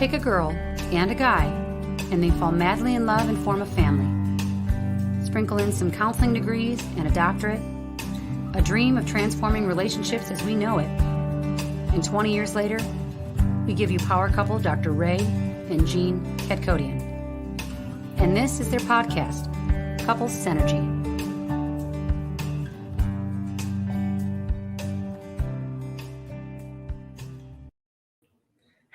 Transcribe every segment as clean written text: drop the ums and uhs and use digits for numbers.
Take a girl and a guy, and they fall madly in love and form a family. Sprinkle in some counseling degrees and a doctorate, a dream of transforming relationships as we know it. And 20 years later, we give you power couple Dr. Ray and Jean Ketkodian. And this is their podcast, Couples Synergy.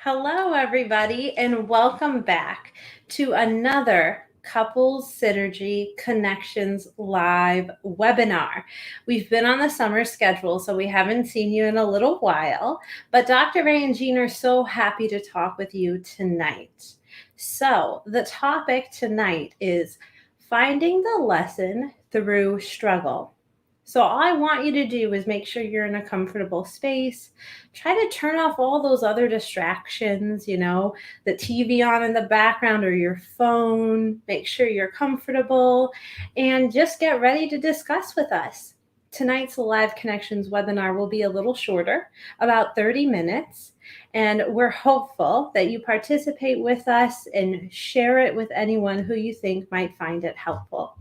Hello, everybody, and welcome back to another Couples Synergy Connections live webinar. We've been on the summer schedule, so we haven't seen you in a little while, but Dr. Ray and Jean are so happy to talk with you tonight. So the topic tonight is finding the lesson through struggle. So all I want you to do is make sure you're in a comfortable space. Try to turn off all those other distractions, the TV on in the background or your phone. Make sure you're comfortable and just get ready to discuss with us. Tonight's Live Connections webinar will be a little shorter, about 30 minutes. And we're hopeful that you participate with us and share it with anyone who you think might find it helpful.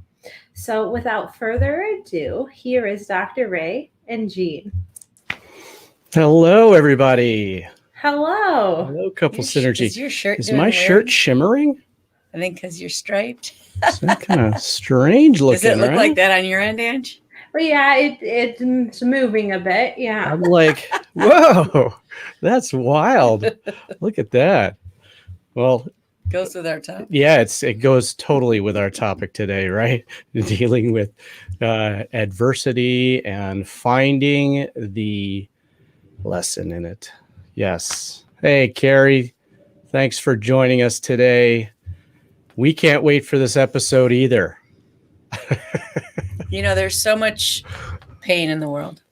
So without further ado, here is Dr. Ray and Jean. Hello, everybody. Hello. Hello, Couple Synergy. Is your shirt Is my shirt shimmering? I think because you're striped. It's kind of strange looking. Does it look right? like that on your end, Ange? Well, yeah, it's moving a bit. Yeah. I'm like, whoa, that's wild. Look at that. Well, Goes with our topic. yeah, it goes totally with our topic today, right? Dealing with adversity and finding the lesson in it. Yes. Hey, Carrie, thanks for joining us today. We can't wait for this episode either. There's so much pain in the world.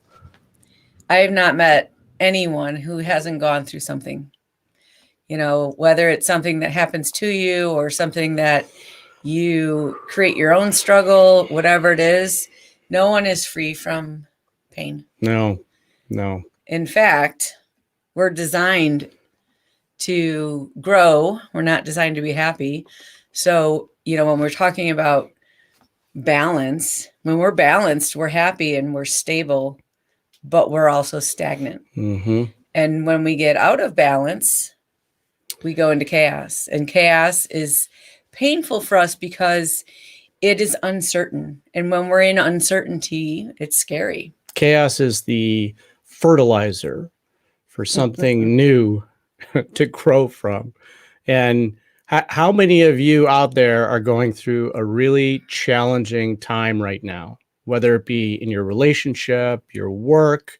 I have not met anyone who hasn't gone through something. Whether it's something that happens to you or something that you create your own struggle, whatever it is, no one is free from pain. No. In fact, we're designed to grow. We're not designed to be happy. So, when we're talking about balance, when we're balanced, we're happy and we're stable, but we're also stagnant. Mm-hmm. And when we get out of balance, we go into chaos. And chaos is painful for us because it is uncertain. And when we're in uncertainty, it's scary. Chaos is the fertilizer for something new to grow from. And how many of you out there are going through a really challenging time right now, whether it be in your relationship, your work,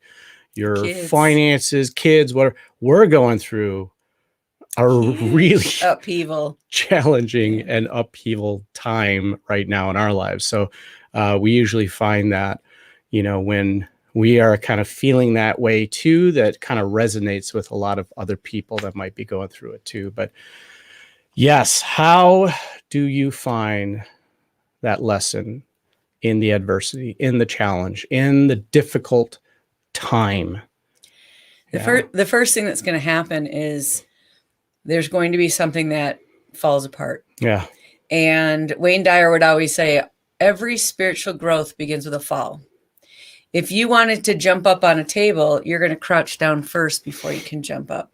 your finances, kids, whatever? We're going through a really upheaval, challenging and upheaval time right now in our lives. So we usually find that, when we are kind of feeling that way too, that kind of resonates with a lot of other people that might be going through it too. But yes, how do you find that lesson in the adversity, in the challenge, in the difficult time? The first thing that's going to happen is there's going to be something that falls apart. Yeah. And Wayne Dyer would always say, every spiritual growth begins with a fall. If you wanted to jump up on a table, you're going to crouch down first before you can jump up.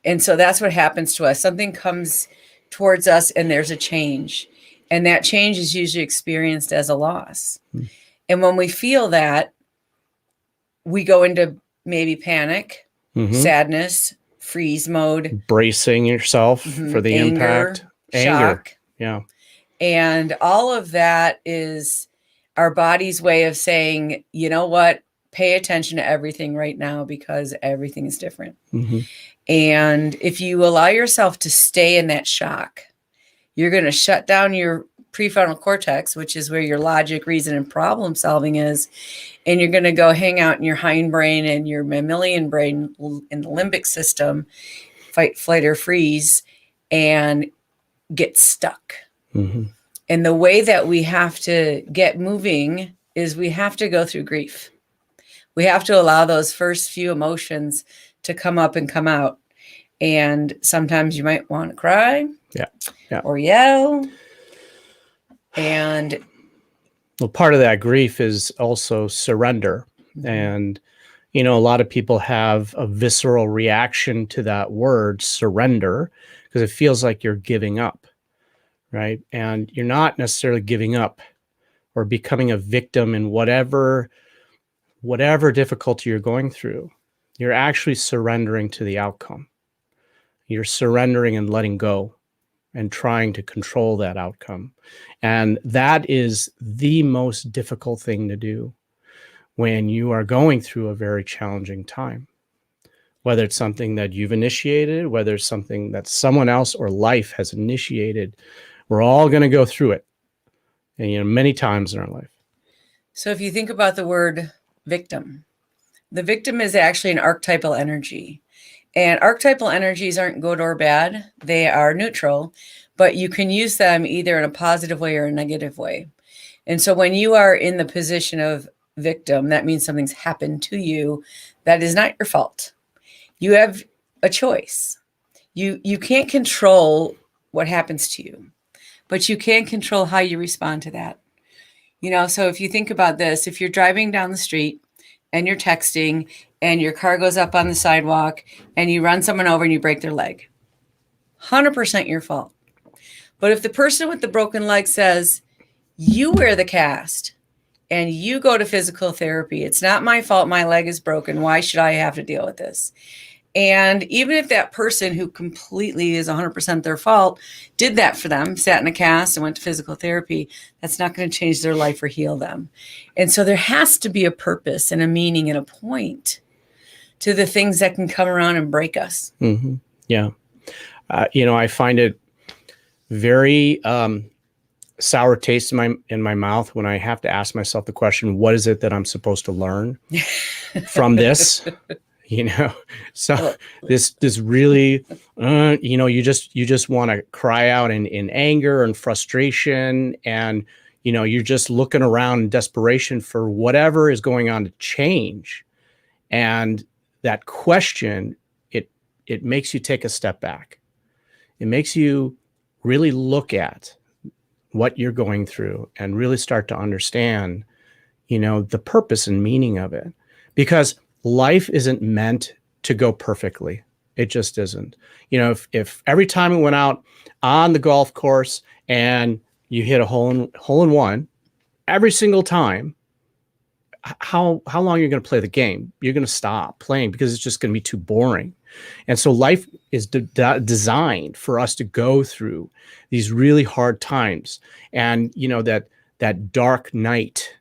And so that's what happens to us. Something comes towards us and there's a change. And that change is usually experienced as a loss. And when we feel that, we go into maybe panic, sadness, freeze mode, bracing yourself for the impact, shock. Yeah. And all of that is our body's way of saying, you know what, pay attention to everything right now because everything is different. And if you allow yourself to stay in that shock, you're going to shut down your prefrontal cortex, which is where your logic, reason, and problem solving is. And you're going to go hang out in your hindbrain and your mammalian brain in the limbic system, fight, flight, or freeze, and get stuck. And the way that we have to get moving is we have to go through grief. We have to allow those first few emotions to come up and come out. And sometimes you might want to cry, Yeah. or yell. And Well, part of that grief is also surrender. And, you know, a lot of people have a visceral reaction to that word surrender because it feels like you're giving up, right? And you're not necessarily giving up or becoming a victim in whatever difficulty you're going through. You're actually surrendering to the outcome. You're surrendering and letting go and trying to control that outcome. And that is the most difficult thing to do when you are going through a very challenging time. Whether it's something that you've initiated, whether it's something that someone else or life has initiated, we're all going to go through it, and, you know, many times in our life. so if you think about the word victim, the victim is actually an archetypal energy. And archetypal energies aren't good or bad. They are neutral, but you can use them either in a positive way or a negative way. And so when you are in the position of victim, that means something's happened to you that is not your fault. You have a choice. You can't control what happens to you, but you can control how you respond to that. You know, so if you think about this, if you're driving down the street and you're texting and your car goes up on the sidewalk and you run someone over and you break their leg, 100% your fault. But if the person with the broken leg says, you wear the cast and you go to physical therapy, it's not my fault, my leg is broken, why should I have to deal with this? And even if that person who completely is 100% their fault did that for them, sat in a cast and went to physical therapy, that's not going to change their life or heal them. And so there has to be a purpose and a meaning and a point to the things that can come around and break us. Mm-hmm. Yeah. You know, I find it very sour taste in my mouth when I have to ask myself the question, what is it that I'm supposed to learn from this? You know, so this really, you know, you just want to cry out in anger and frustration, and, you know, you're just looking around in desperation for whatever is going on to change. And that question, it makes you take a step back. It makes you really look at what you're going through and really start to understand, you know, the purpose and meaning of it. Because life isn't meant to go perfectly. It just isn't. You know, if every time we went out on the golf course and you hit a hole in one every single time, how long are you going to play the game? You're going to stop playing because it's just going to be too boring. And so life is designed for us to go through these really hard times, and, you know, that dark night,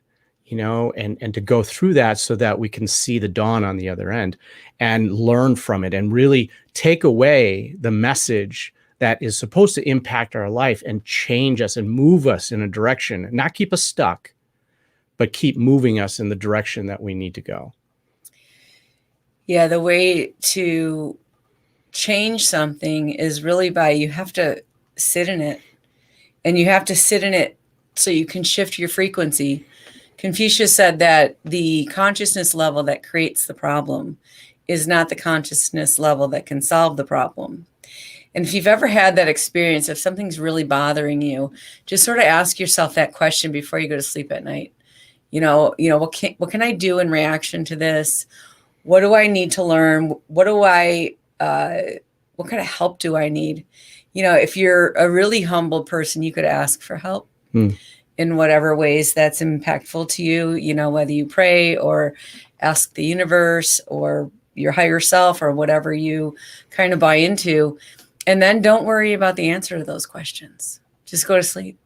you know, and to go through that so that we can see the dawn on the other end and learn from it and really take away the message that is supposed to impact our life and change us and move us in a direction, not keep us stuck, but keep moving us in the direction that we need to go. Yeah, the way to change something is really by, you have to sit in it, and you have to sit in it so you can shift your frequency. Confucius said that the consciousness level that creates the problem is not the consciousness level that can solve the problem. And if you've ever had that experience, if something's really bothering you, just sort of ask yourself that question before you go to sleep at night. You know, what can I do in reaction to this? What do I need to learn? What kind of help do I need? You know, if you're a really humble person, you could ask for help in whatever ways that's impactful to you, you know, whether you pray or ask the universe or your higher self or whatever you kind of buy into. And then don't worry about the answer to those questions. Just go to sleep.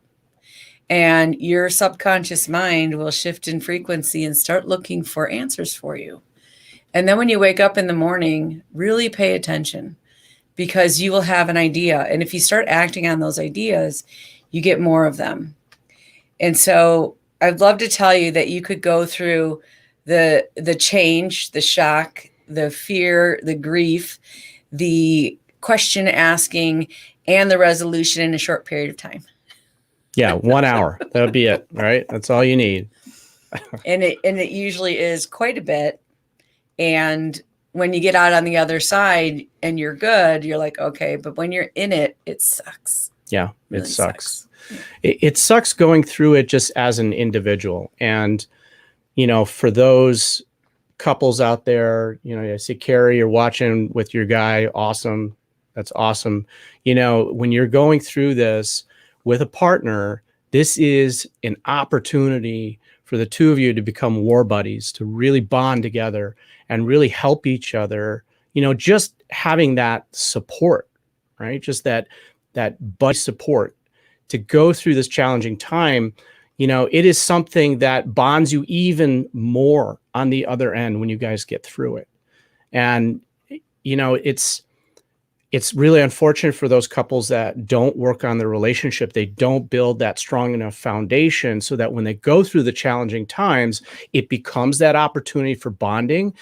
And your subconscious mind will shift in frequency and start looking for answers for you. And then when you wake up in the morning, really pay attention, because you will have an idea. And if you start acting on those ideas, you get more of them. And so I'd love to tell you that you could go through the change, the shock, the fear, the grief, the question asking, and the resolution in a short period of time. Yeah, 1 hour. That'll be it, right? That's all you need. And it usually is quite a bit. And when you get out on the other side and you're good, you're like, okay, but when you're in it, it sucks. Yeah, Really it sucks. It sucks going through it just as an individual. And, for those couples out there, I see Carrie, you're watching with your guy. Awesome. That's awesome. When you're going through this with a partner, this is an opportunity for the two of you to become war buddies, to really bond together and really help each other, just having that support, right? Just that buddy support to go through this challenging time. It is something that bonds you even more on the other end when you guys get through it. And, it's really unfortunate for those couples that don't work on their relationship. They don't build that strong enough foundation so that when they go through the challenging times, it becomes that opportunity for bonding.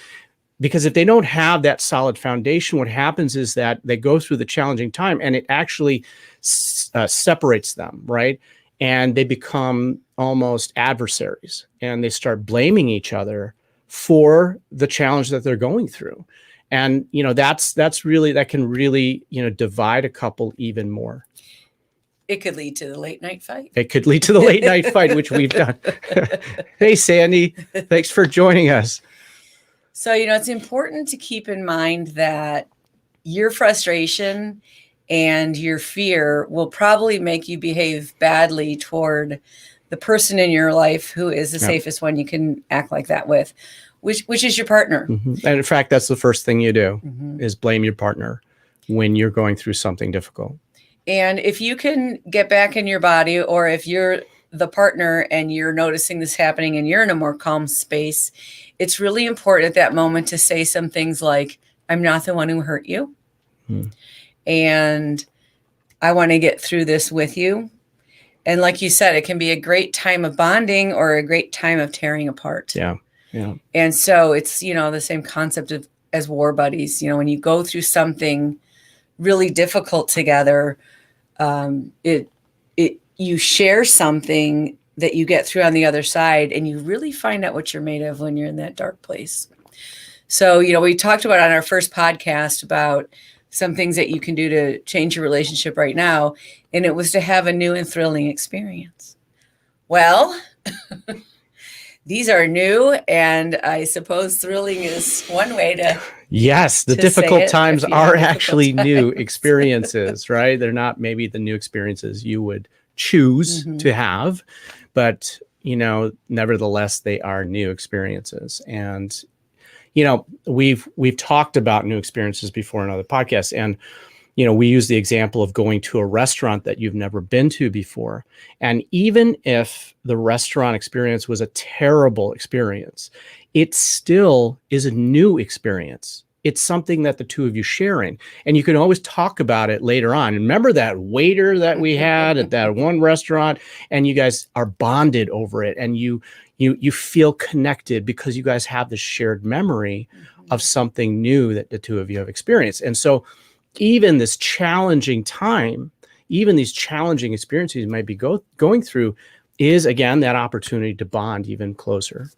Because if they don't have that solid foundation, what happens is that they go through the challenging time and it actually separates them, right? And they become almost adversaries and they start blaming each other for the challenge that they're going through. And, that can really, divide a couple even more. It could lead to the late night fight. It could lead to the late night fight, which we've done. Hey, Sandy, thanks for joining us. So, it's important to keep in mind that your frustration and your fear will probably make you behave badly toward the person in your life who is the safest one you can act like that with, which is your partner. Mm-hmm. And in fact, that's the first thing you do is blame your partner when you're going through something difficult. And if you can get back in your body, or if you're the partner and you're noticing this happening and you're in a more calm space, it's really important at that moment to say some things like, I'm not the one who hurt you. And I want to get through this with you. And like you said, it can be a great time of bonding or a great time of tearing apart. Yeah. Yeah. And so it's, the same concept as war buddies. When you go through something really difficult together, you share something that you get through on the other side, and you really find out what you're made of when you're in that dark place. So, we talked about on our first podcast about some things that you can do to change your relationship right now. And it was to have a new and thrilling experience. Well, these are new, and I suppose thrilling is one way to. Yes, the difficult times are actually new experiences, right? They're not maybe the new experiences you would choose to have, but nevertheless, they are new experiences. And we've talked about new experiences before in other podcasts, and we use the example of going to a restaurant that you've never been to before. And even if the restaurant experience was a terrible experience, it still is a new experience. It's something that the two of you sharing, and you can always talk about it later on. And remember that waiter that we had at that one restaurant, and you guys are bonded over it, and you feel connected because you guys have this shared memory of something new that the two of you have experienced. And so even this challenging time, even these challenging experiences you might be going through is, again, that opportunity to bond even closer.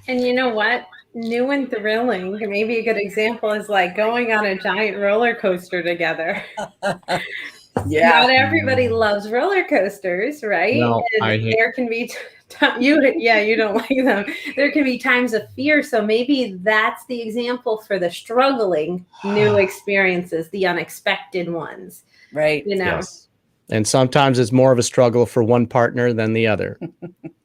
And you know what? New and thrilling. Maybe a good example is like going on a giant roller coaster together. Yeah. Not everybody loves roller coasters, right? No, there can be you don't like them. There can be times of fear. So maybe that's the example for the struggling new experiences, the unexpected ones. Right. Yes. And sometimes it's more of a struggle for one partner than the other,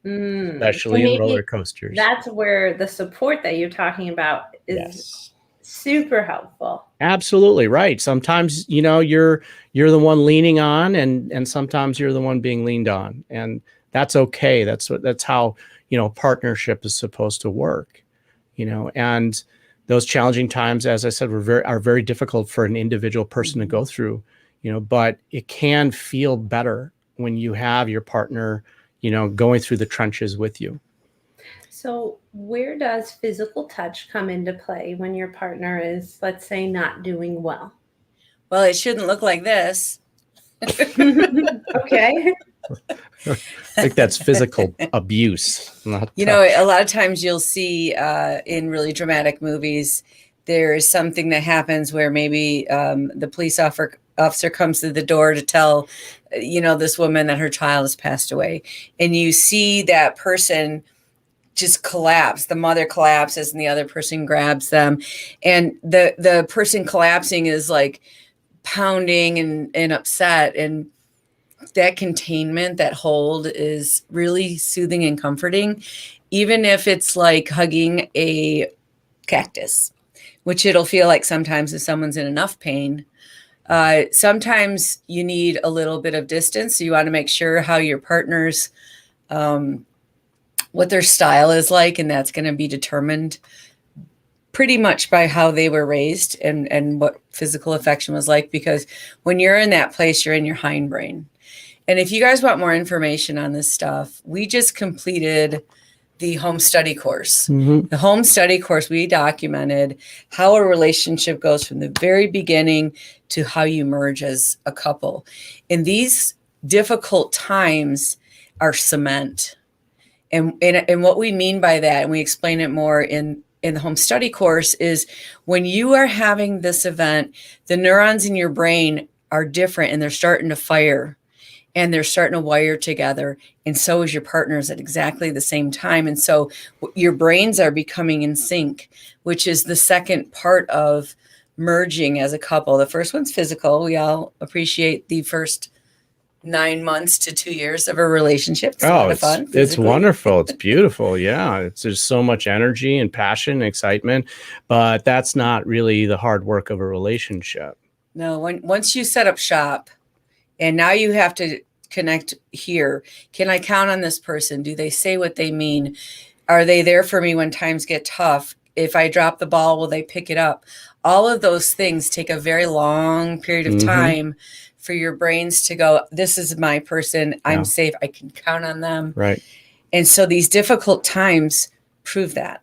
especially in roller coasters. That's where the support that you're talking about is super helpful. Absolutely right. Sometimes, you're the one leaning on, and sometimes you're the one being leaned on, and that's okay. That's how, partnership is supposed to work, and those challenging times, as I said, are very difficult for an individual person to go through, but it can feel better when you have your partner, going through the trenches with you. So where does physical touch come into play when your partner is, let's say, not doing well? Well, it shouldn't look like this. Okay. I think that's physical abuse. A lot of times you'll see in really dramatic movies, there is something that happens where maybe the police officer comes to the door to tell, this woman that her child has passed away. And you see that person just collapse. The mother collapses and the other person grabs them. And the person collapsing is like pounding and upset. And that containment, that hold is really soothing and comforting, even if it's like hugging a cactus, which it'll feel like sometimes if someone's in enough pain. Sometimes you need a little bit of distance. So you want to make sure how your partner's, what their style is like, and that's going to be determined pretty much by how they were raised and what physical affection was like, because when you're in that place, you're in your hindbrain. And if you guys want more information on this stuff, we just completed the home study course. Mm-hmm. The home study course, we documented how a relationship goes from the very beginning to how you merge as a couple. And these difficult times are cement. And what we mean by that, and we explain it more in the home study course, is when you are having this event, the neurons in your brain are different and they're starting to fire. And they're starting to wire together. And so is your partners at exactly the same time. And so your brains are becoming in sync, which is the second part of merging as a couple. The first one's physical. We all appreciate the first 9 months to 2 years of a relationship. It's a lot of fun. It's wonderful. It's beautiful. Yeah. There's so much energy and passion and excitement, but that's not really the hard work of a relationship. No, once you set up shop, and now you have to connect here. Can I count on this person? Do they say what they mean? Are they there for me when times get tough? If I drop the ball, will they pick it up? All of those things take a very long period of time for your brains to go, this is my person. I'm safe. I can count on them. Right. And so these difficult times prove that.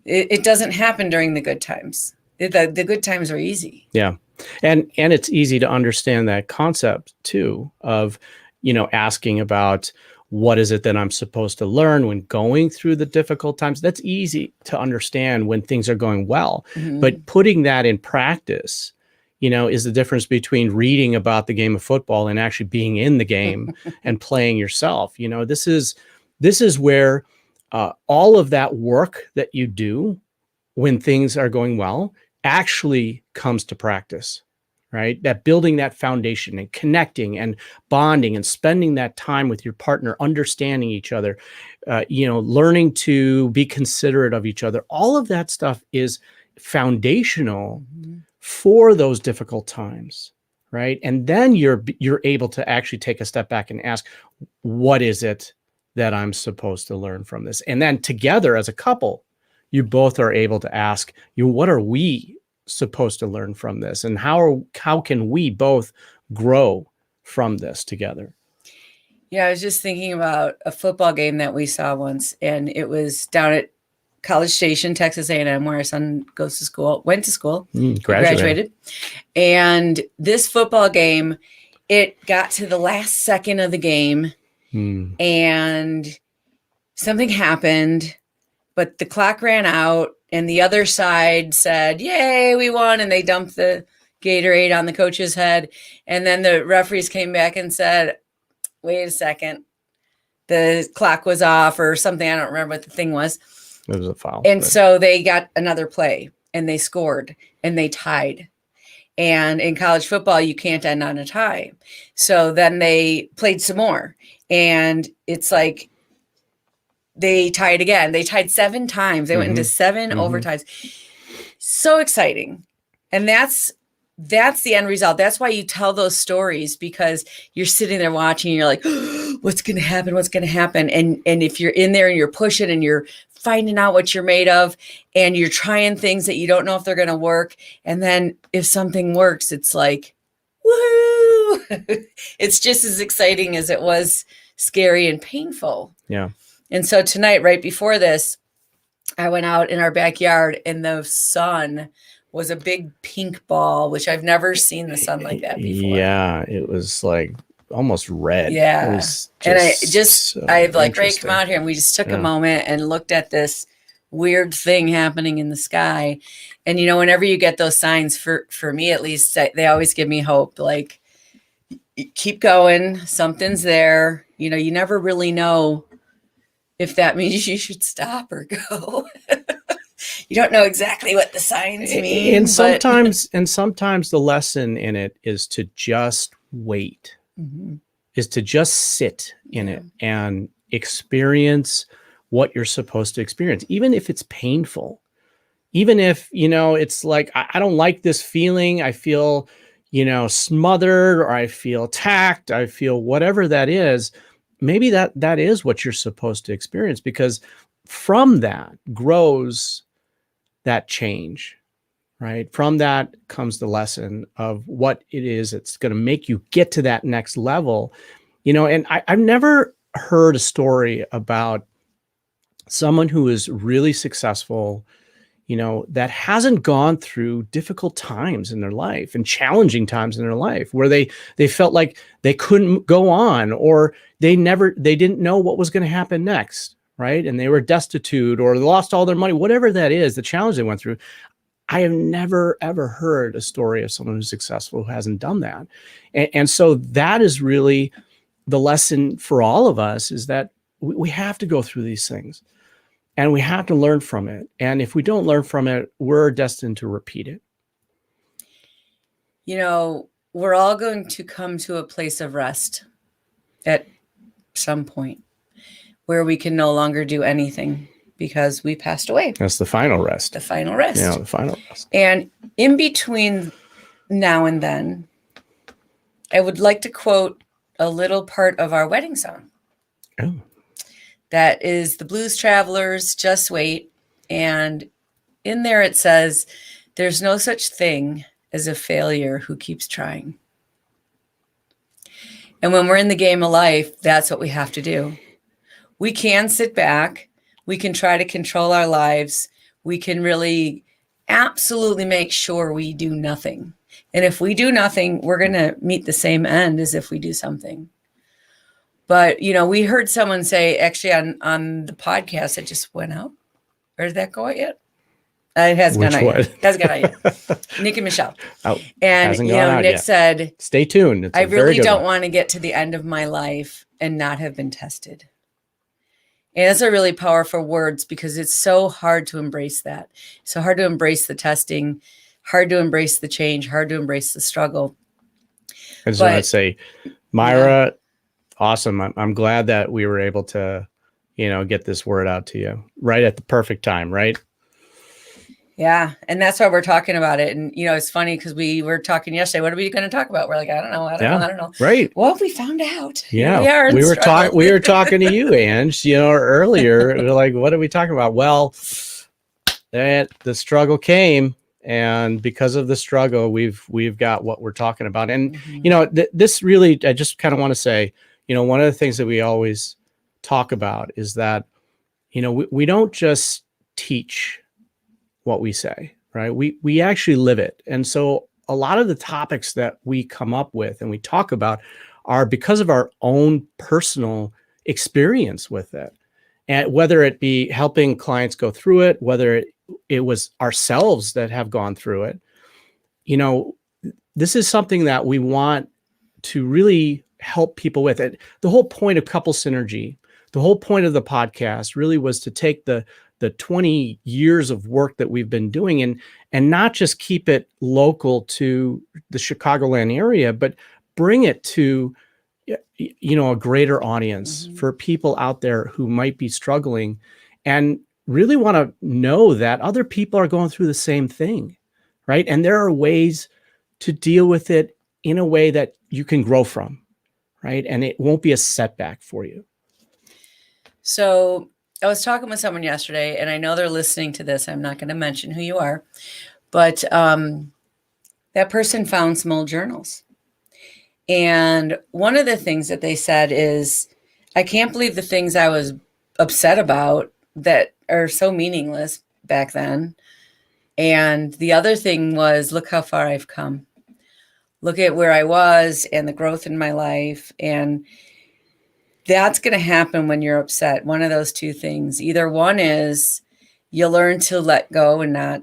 It doesn't happen during the good times. The good times are easy. Yeah. And it's easy to understand that concept too of, asking about what is it that I'm supposed to learn when going through the difficult times. That's easy to understand when things are going well, but putting that in practice, is the difference between reading about the game of football and actually being in the game and playing yourself. This is where all of that work that you do when things are going well actually comes to practice, right? That building that foundation and connecting and bonding and spending that time with your partner, understanding each other, learning to be considerate of each other. All of that stuff is foundational for those difficult times, right? And then you're able to actually take a step back and ask, what is it that I'm supposed to learn from this? And then together as a couple, you both are able to ask, what are we supposed to learn from this? And how can we both grow from this together? Yeah, I was just thinking about a football game that we saw once, and it was down at College Station, Texas A&M, where our son went to school, graduated. And this football game, it got to the last second of the game, and something happened. But the clock ran out and the other side said, yay, we won. And they dumped the Gatorade on the coach's head. And then the referees came back and said, wait a second, the clock was off or something. I don't remember what the thing was. It was a foul. And so they got another play and they scored and they tied. And in college football, you can't end on a tie. So then they played some more. And it's like, they tied again. They tied 7 times. They went into 7 overtimes. So exciting. And that's the end result. That's why you tell those stories, because you're sitting there watching and you're like, oh, what's going to happen? What's going to happen? And if you're in there and you're pushing and you're finding out what you're made of and you're trying things that you don't know if they're going to work. And then if something works, it's like, woohoo! It's just as exciting as it was scary and painful. Yeah. And so tonight, right before this, I went out in our backyard and the sun was a big pink ball, which I've never seen the sun like that before. Yeah, it was like almost red. Yeah. And I've like, Ray, come out here. And we just took a moment and looked at this weird thing happening in the sky. And, whenever you get those signs, for me, at least, they always give me hope. Like, keep going. Something's there. You never really know if that means you should stop or go. You don't know exactly what the signs mean. And sometimes the lesson in it is to just wait, is to just sit in it and experience what you're supposed to experience, even if it's painful, even if, it's like, I don't like this feeling. I feel, smothered, or I feel attacked. I feel whatever that is. Maybe that is what you're supposed to experience, because from that grows that change, right? From that comes the lesson of what it is that's going to make you get to that next level. And I've never heard a story about someone who is really successful, that hasn't gone through difficult times in their life and challenging times in their life, where they felt like they couldn't go on, or they didn't know what was going to happen next, right? And they were destitute, or lost all their money, whatever that is, the challenge they went through. I have never, ever heard a story of someone who's successful who hasn't done that. And so that is really the lesson for all of us, is that we have to go through these things. And we have to learn from it. And if we don't learn from it, we're destined to repeat it. We're all going to come to a place of rest at some point where we can no longer do anything because we passed away. That's the final rest. The final rest. Yeah, the final rest. And in between now and then, I would like to quote a little part of our wedding song. Oh. That is the Blues Travelers' Just Wait. And in there it says, there's no such thing as a failure who keeps trying. And when we're in the game of life, that's what we have to do. We can sit back. We can try to control our lives. We can really absolutely make sure we do nothing. And if we do nothing, we're going to meet the same end as if we do something. But, we heard someone say, actually on the podcast that just went out, or did that go out yet? It hasn't gone out yet. It hasn't gone out yet. Nick and Michelle. Oh, and, Nick said, stay tuned. I really don't want to get to the end of my life and not have been tested. And those are really powerful words, because it's so hard to embrace that. So hard to embrace the testing, hard to embrace the change, hard to embrace the struggle. I just want to say, Myra, awesome. I'm glad that we were able to, get this word out to you right at the perfect time, right? Yeah. And that's why we're talking about it. And, it's funny because we were talking yesterday. What are we going to talk about? We're like, I don't know. Right. Well, we found out. Yeah. We were talking to you, Ange, earlier. We were like, what are we talking about? Well, the struggle came. And because of the struggle, we've got what we're talking about. And, this really, I just kind of want to say, one of the things that we always talk about is that, we don't just teach what we say, right? We actually live it. And so a lot of the topics that we come up with and we talk about are because of our own personal experience with it. And whether it be helping clients go through it, whether it was ourselves that have gone through it, this is something that we want to really help people with it. The whole point of Couple Synergy, the whole point of the podcast really was to take the 20 years of work that we've been doing and not just keep it local to the Chicagoland area, but bring it to, a greater audience for people out there who might be struggling and really want to know that other people are going through the same thing, right? And there are ways to deal with it in a way that you can grow from, right? And it won't be a setback for you. So I was talking with someone yesterday, and I know they're listening to this. I'm not going to mention who you are, but that person found some old journals. And one of the things that they said is, I can't believe the things I was upset about that are so meaningless back then. And the other thing was, look how far I've come. Look at where I was and the growth in my life. And that's going to happen when you're upset. One of those two things. Either one is you learn to let go and not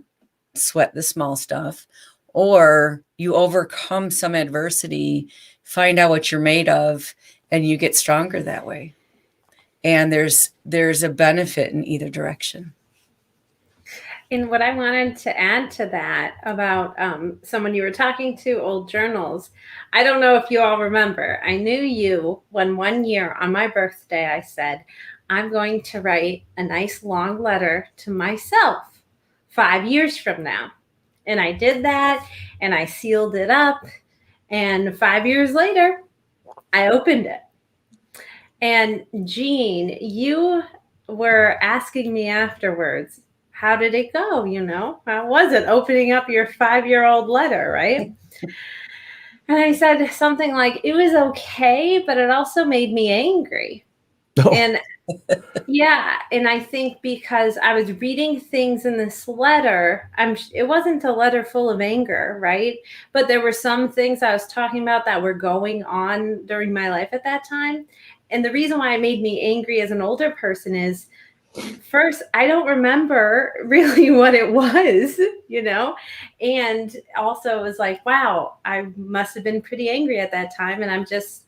sweat the small stuff, or you overcome some adversity, find out what you're made of, and you get stronger that way. And there's a benefit in either direction. And what I wanted to add to that about someone you were talking to, old journals, I don't know if you all remember, I knew you when one year on my birthday, I said, I'm going to write a nice long letter to myself 5 years from now. And I did that, and I sealed it up. And 5 years later, I opened it. And Jean, you were asking me afterwards, how did it go? How was it opening up your 5-year-old letter, right? And I said something like, it was okay, but it also made me angry. Oh. And yeah, and I think because I was reading things in this letter, it wasn't a letter full of anger, right? But there were some things I was talking about that were going on during my life at that time. And the reason why it made me angry as an older person is, first, I don't remember really what it was, and also it was like, wow, I must have been pretty angry at that time. And I'm just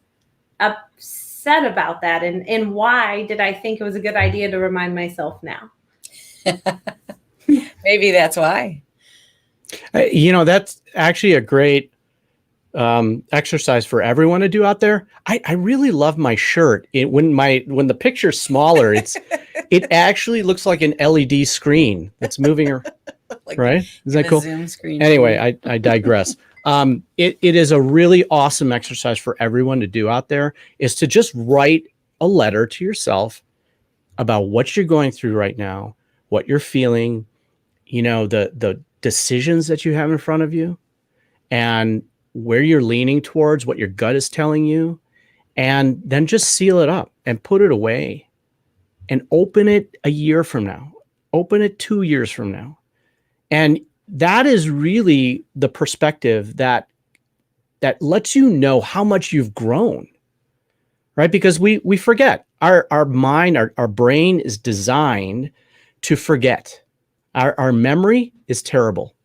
upset about that. And why did I think it was a good idea to remind myself now? Maybe that's why. That's actually a great exercise for everyone to do out there. I really love my shirt. When the picture's smaller, it actually looks like an LED screen that's moving, Like right? Is that cool? Zoom screen. Anyway, I digress. It is a really awesome exercise for everyone to do out there, is to just write a letter to yourself about what you're going through right now, what you're feeling, the decisions that you have in front of you, and where you're leaning towards, what your gut is telling you, and then just seal it up and put it away and open it a year from now, open it 2 years from now. And that is really the perspective that lets you know how much you've grown, right? Because we forget. Our mind, our brain is designed to forget. Our memory is terrible.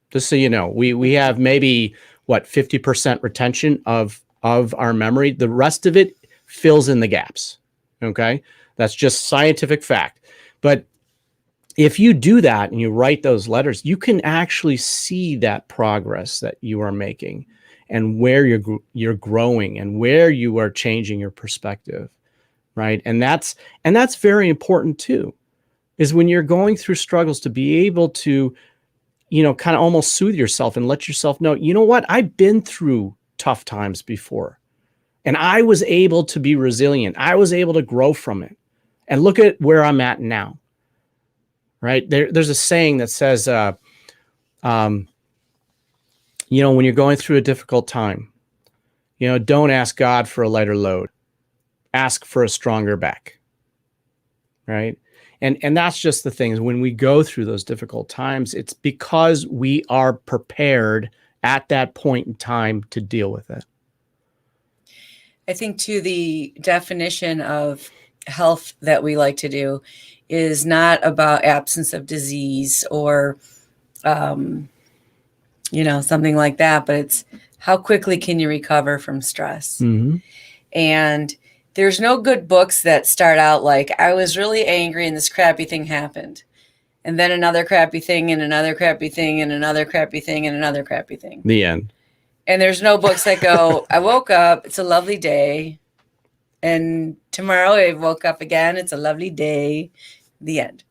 Just so you know, we have maybe 50% retention of our memory. The rest of it fills in the gaps. Okay. That's just scientific fact. But if you do that and you write those letters, you can actually see that progress that you are making and where you're growing and where you are changing your perspective. Right. And that's very important too, is when you're going through struggles, to be able to, kind of almost soothe yourself and let yourself know, you know what, I've been through tough times before, and I was able to be resilient. I was able to grow from it, and look at where I'm at now. Right? There's a saying that says, when you're going through a difficult time, don't ask God for a lighter load, ask for a stronger back. Right? And that's just the thing, is when we go through those difficult times, it's because we are prepared at that point in time to deal with it. I think too, the definition of health that we like to do is not about absence of disease or, something like that, but it's how quickly can you recover from stress? Mm-hmm. And there's no good books that start out like, I was really angry and this crappy thing happened. And then another crappy thing and another crappy thing and another crappy thing and another crappy thing. The end. And there's no books that go, I woke up, it's a lovely day. And tomorrow I woke up again, it's a lovely day. The end.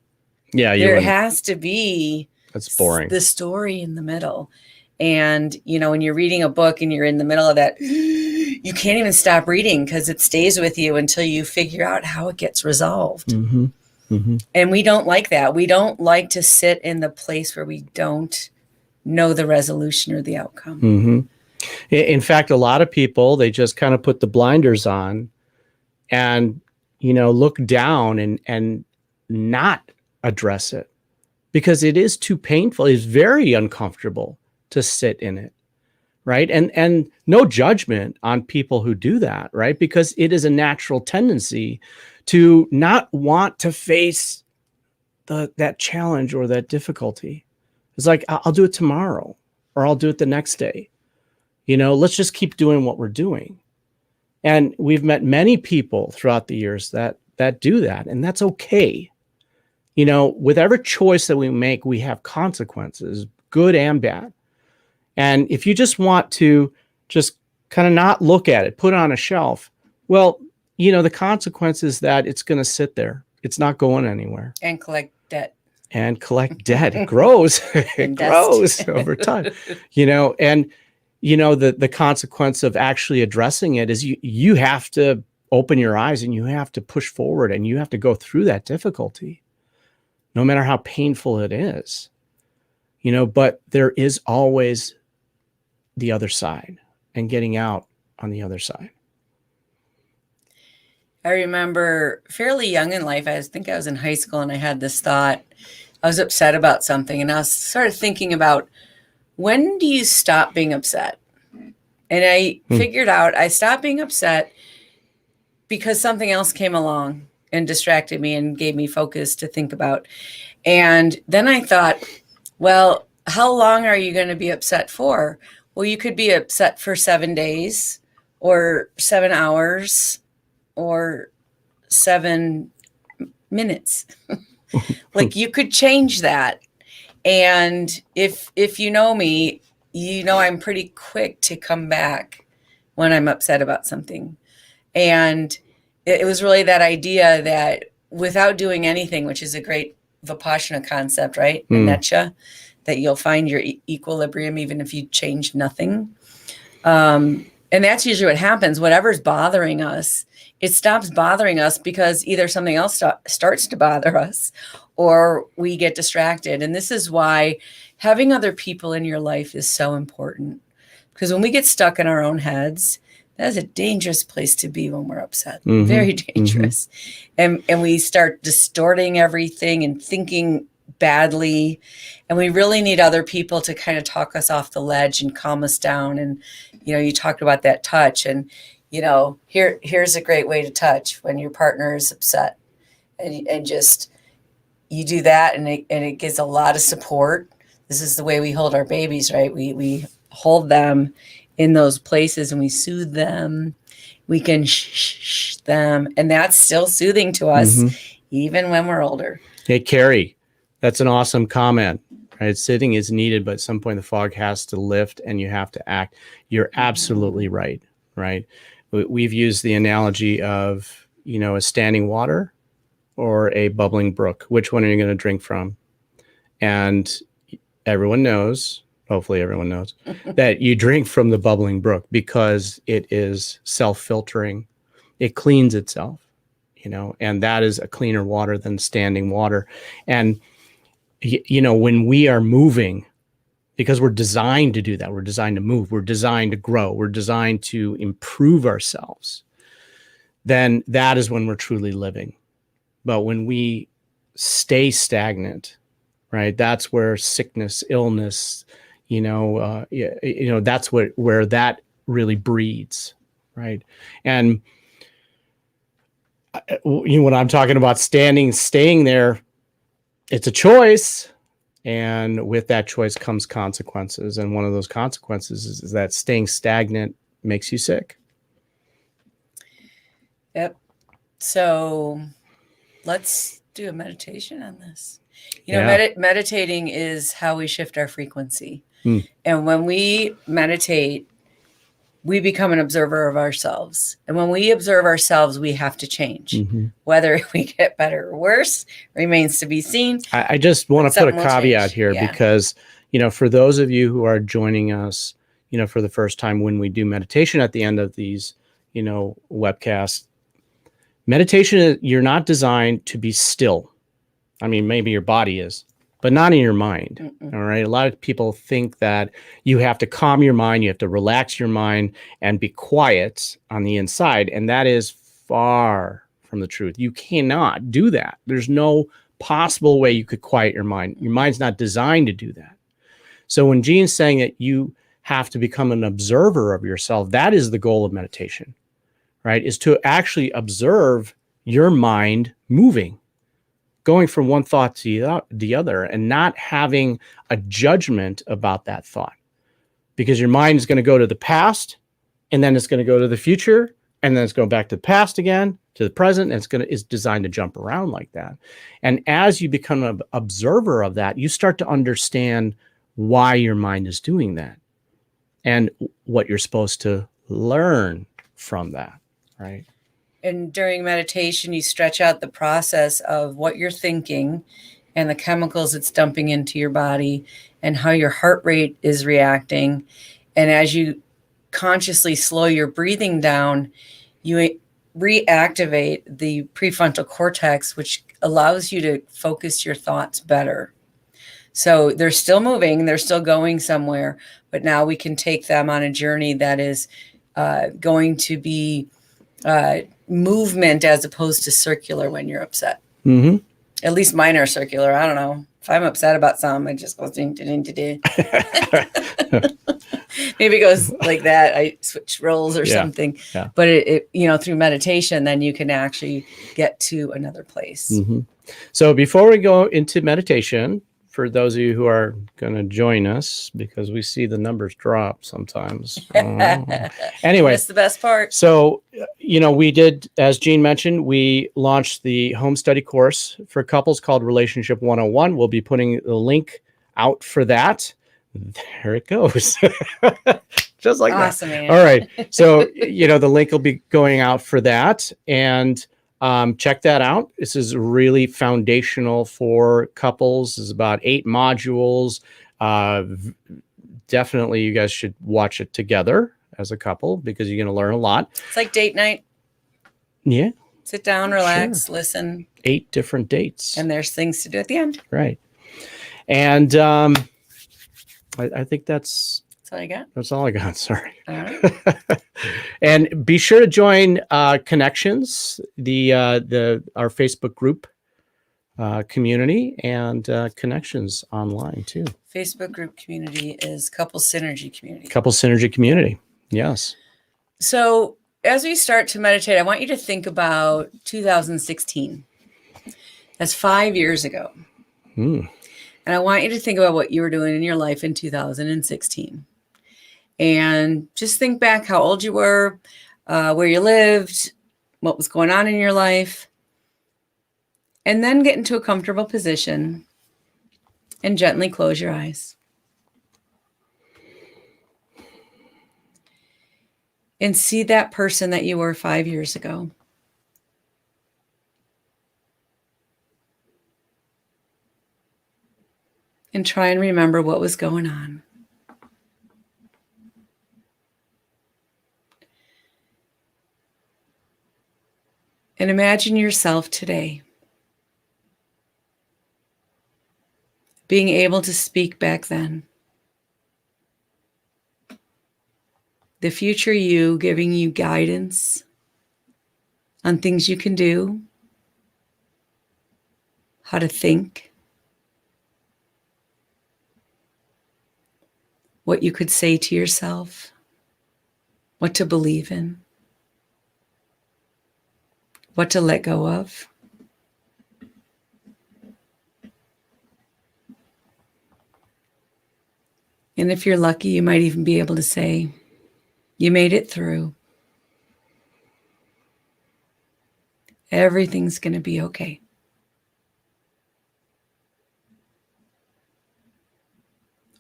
Yeah. There has to be that's boring. The story in the middle. And, when you're reading a book and you're in the middle of that, you can't even stop reading because it stays with you until you figure out how it gets resolved. Mm-hmm. Mm-hmm. And we don't like that. We don't like to sit in the place where we don't know the resolution or the outcome. Mm-hmm. In fact, a lot of people, they just kind of put the blinders on and, look down and not address it because it is too painful. It's very uncomfortable to sit in it. Right. And no judgment on people who do that. Right. Because it is a natural tendency to not want to face that challenge or that difficulty. It's like, I'll do it tomorrow, or I'll do it the next day. Let's just keep doing what we're doing. And we've met many people throughout the years that do that, and that's okay. With every choice that we make, we have consequences, good and bad. And if you just want to just kind of not look at it, put it on a shelf, well, the consequence is that it's going to sit there. It's not going anywhere. And collect debt. It grows. It grows over time. And the consequence of actually addressing it is you have to open your eyes, and you have to push forward, and you have to go through that difficulty, no matter how painful it is. But there is always the other side, and getting out on the other side. I remember fairly young in life, I think I was in high school, and I had this thought. I was upset about something, and I was sort of thinking about, when do you stop being upset? And I figured out I stopped being upset because something else came along and distracted me and gave me focus to think about. And then I thought, well, how long are you going to be upset for? Well, you could be upset for 7 days or 7 hours or 7 minutes. Like, you could change that. And if you know me, I'm pretty quick to come back when I'm upset about something. And it was really that idea that without doing anything, which is a great Vipassana concept, right? Anicca, that you'll find your equilibrium even if you change nothing. And that's usually what happens. Whatever's bothering us, it stops bothering us because either something else starts to bother us, or we get distracted. And this is why having other people in your life is so important. Because when we get stuck in our own heads, that's a dangerous place to be when we're upset. Very dangerous. And we start distorting everything and thinking badly. And we really need other people to kind of talk us off the ledge and calm us down. And, you talked about that touch. And, here's a great way to touch when your partner is upset. And just, you do that, and it gives a lot of support. This is the way we hold our babies, right? We hold them in those places, and we soothe them. We can shh them, and that's still soothing to us, even when we're older. Hey, Carrie, that's an awesome comment. Right? Sitting is needed, but at some point the fog has to lift, and you have to act. You're absolutely right. Right? We've used the analogy of a standing water or a bubbling brook. Which one are you going to drink from? And everyone knows. Hopefully everyone knows that you drink from the bubbling brook because it is self-filtering. It cleans itself, and that is a cleaner water than standing water. And, when we are moving, because we're designed to do that, we're designed to move, we're designed to grow, we're designed to improve ourselves, then that is when we're truly living. But when we stay stagnant, right, that's where sickness, illness, that's where that really breeds, right? And when I'm talking about staying there, it's a choice, and with that choice comes consequences. And one of those consequences is that staying stagnant makes you sick. Yep. So let's do a meditation on this. Meditating is how we shift our frequency. And when we meditate, we become an observer of ourselves. And when we observe ourselves, we have to change. Whether we get better or worse remains to be seen. I just want to put a caveat here because, for those of you who are joining us, for the first time when we do meditation at the end of these, webcasts, meditation, you're not designed to be still. I mean, maybe your body is, but not in your mind. All right. A lot of people think that you have to calm your mind, you have to relax your mind and be quiet on the inside. And that is far from the truth. You cannot do that. There's no possible way you could quiet your mind. Your mind's not designed to do that. So when Gene's saying that you have to become an observer of yourself, that is the goal of meditation, right? Is to actually observe your mind moving. going from one thought to the other and not having a judgment about that thought, because your mind is going to go to the past, and then it's going to go to the future, and then it's going back to the past again, to the present, and it's designed to jump around like that. And as you become an observer of that, you start to understand why your mind is doing that and what you're supposed to learn from that, right? And during meditation, you stretch out the process of what you're thinking and the chemicals it's dumping into your body and how your heart rate is reacting. And as you consciously slow your breathing down, you reactivate the prefrontal cortex, which allows you to focus your thoughts better. So they're still moving, they're still going somewhere, but now we can take them on a journey that is going to be movement as opposed to circular when you're upset. Mm-hmm. At least mine are circular. I don't know. If I'm upset about something, it just goes ding, ding, ding, ding. Maybe it goes like that. I switch roles or something. Yeah. But it, through meditation, then you can actually get to another place. Mm-hmm. So before we go into meditation, for those of you who are going to join us, because we see the numbers drop sometimes. Anyway, That's the best part. So, we did, as Jean mentioned, we launched the home study course for couples called Relationship 101. We'll be putting the link out for that. There it goes. Just like awesome, that. Man. All right. So, the link will be going out for that. And check that out. This is really foundational for couples. It's about 8 modules. Definitely, you guys should watch it together as a couple because you're going to learn a lot. It's like date night. Yeah. Sit down, relax, listen. 8 different dates. And there's things to do at the end. Right. And I think that's all I got. That's all I got. Sorry. All right. And be sure to join Connections, our Facebook group community, and Connections online too. Facebook group community is Couple Synergy Community. Couple Synergy Community. Yes. So as we start to meditate, I want you to think about 2016. That's 5 years ago. Mm. And I want you to think about what you were doing in your life in 2016. And just think back how old you were, where you lived, what was going on in your life. And then get into a comfortable position and gently close your eyes. And see that person that you were 5 years ago. And try and remember what was going on. And imagine yourself today being able to speak back then. The future you giving you guidance on things you can do, how to think, what you could say to yourself, what to believe in, what to let go of. And if you're lucky, you might even be able to say, you made it through. Everything's going to be okay.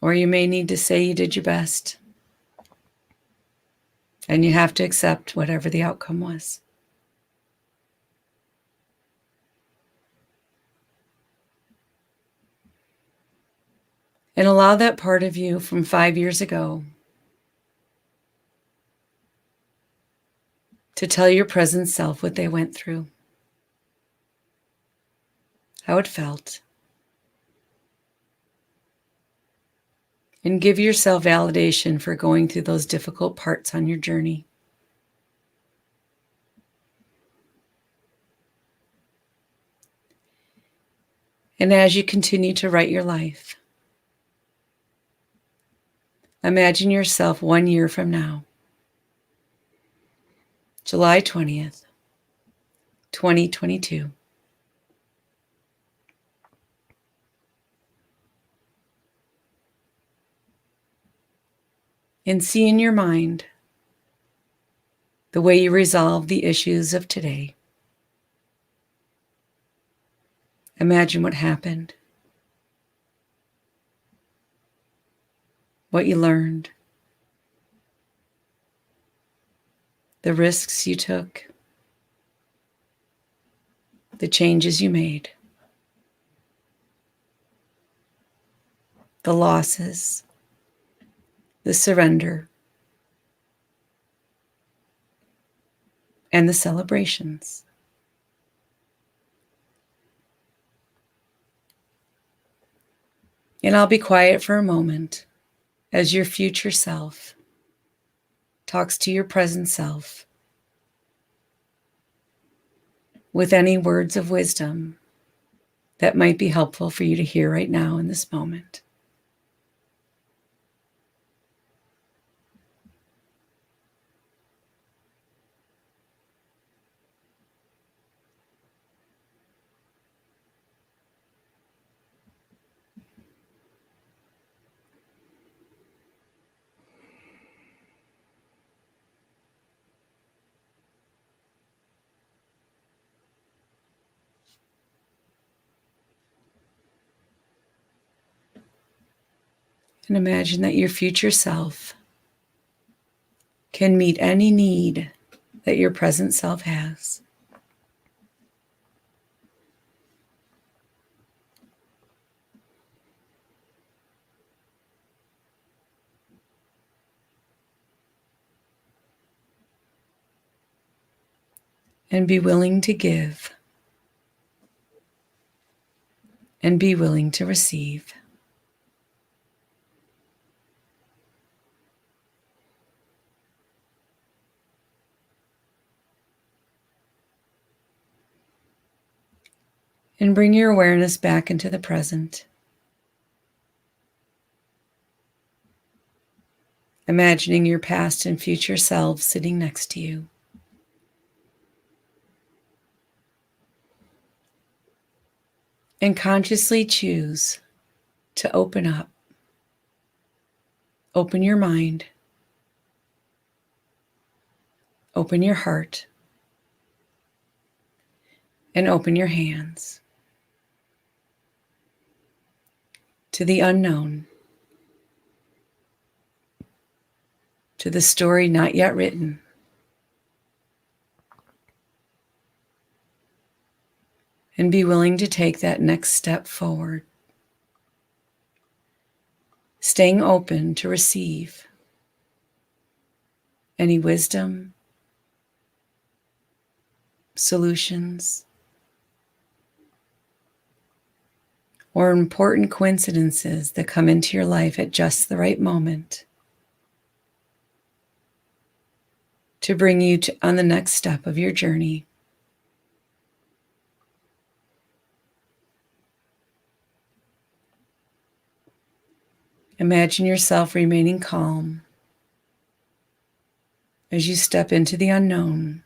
Or you may need to say you did your best. And you have to accept whatever the outcome was. And allow that part of you from 5 years ago to tell your present self what they went through, how it felt. And give yourself validation for going through those difficult parts on your journey. And as you continue to write your life, imagine yourself 1 year from now, July 20th, 2022. And see in your mind the way you resolve the issues of today. Imagine what happened, what you learned, the risks you took, the changes you made, the losses, the surrender, and the celebrations. And I'll be quiet for a moment as your future self talks to your present self with any words of wisdom that might be helpful for you to hear right now in this moment. And imagine that your future self can meet any need that your present self has. And be willing to give. And be willing to receive. And bring your awareness back into the present. Imagining your past and future selves sitting next to you. And consciously choose to open up. Open your mind. Open your heart. And open your hands to the unknown, to the story not yet written, and be willing to take that next step forward, staying open to receive any wisdom, solutions, or important coincidences that come into your life at just the right moment to bring you on the next step of your journey. Imagine yourself remaining calm as you step into the unknown.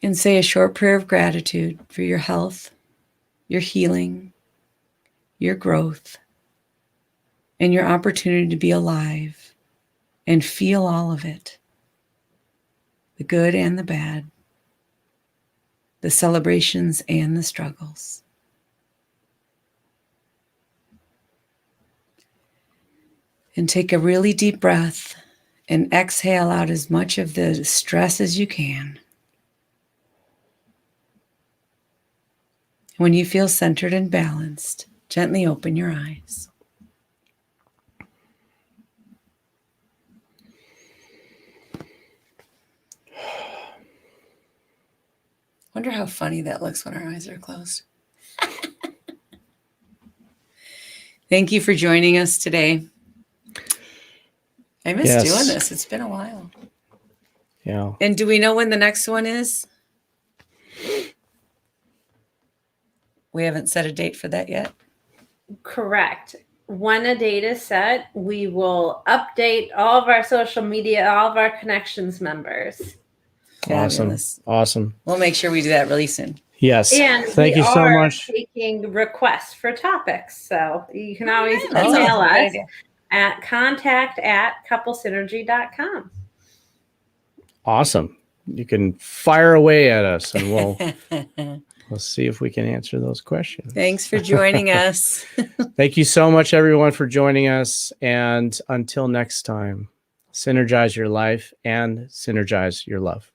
And say a short prayer of gratitude for your health, your healing, your growth, and your opportunity to be alive and feel all of it, the good and the bad, the celebrations and the struggles. And take a really deep breath and exhale out as much of the stress as you can. When you feel centered and balanced, gently open your eyes. Wonder how funny that looks when our eyes are closed. Thank you for joining us today. I miss doing this. It's been a while. Yeah. And do we know when the next one is? We haven't set a date for that yet. Correct. when a date is set, we will update all of our social media, all of our connections members. Fabulous. Awesome. We'll make sure we do that really soon. Yes. And Thank we you so are much. taking requests for topics. So you can always That's email a good us idea. at contact@couplesynergy.com. Awesome. You can fire away at us and we'll see if we can answer those questions. Thanks for joining us. Thank you so much, everyone, for joining us. And until next time, synergize your life and synergize your love.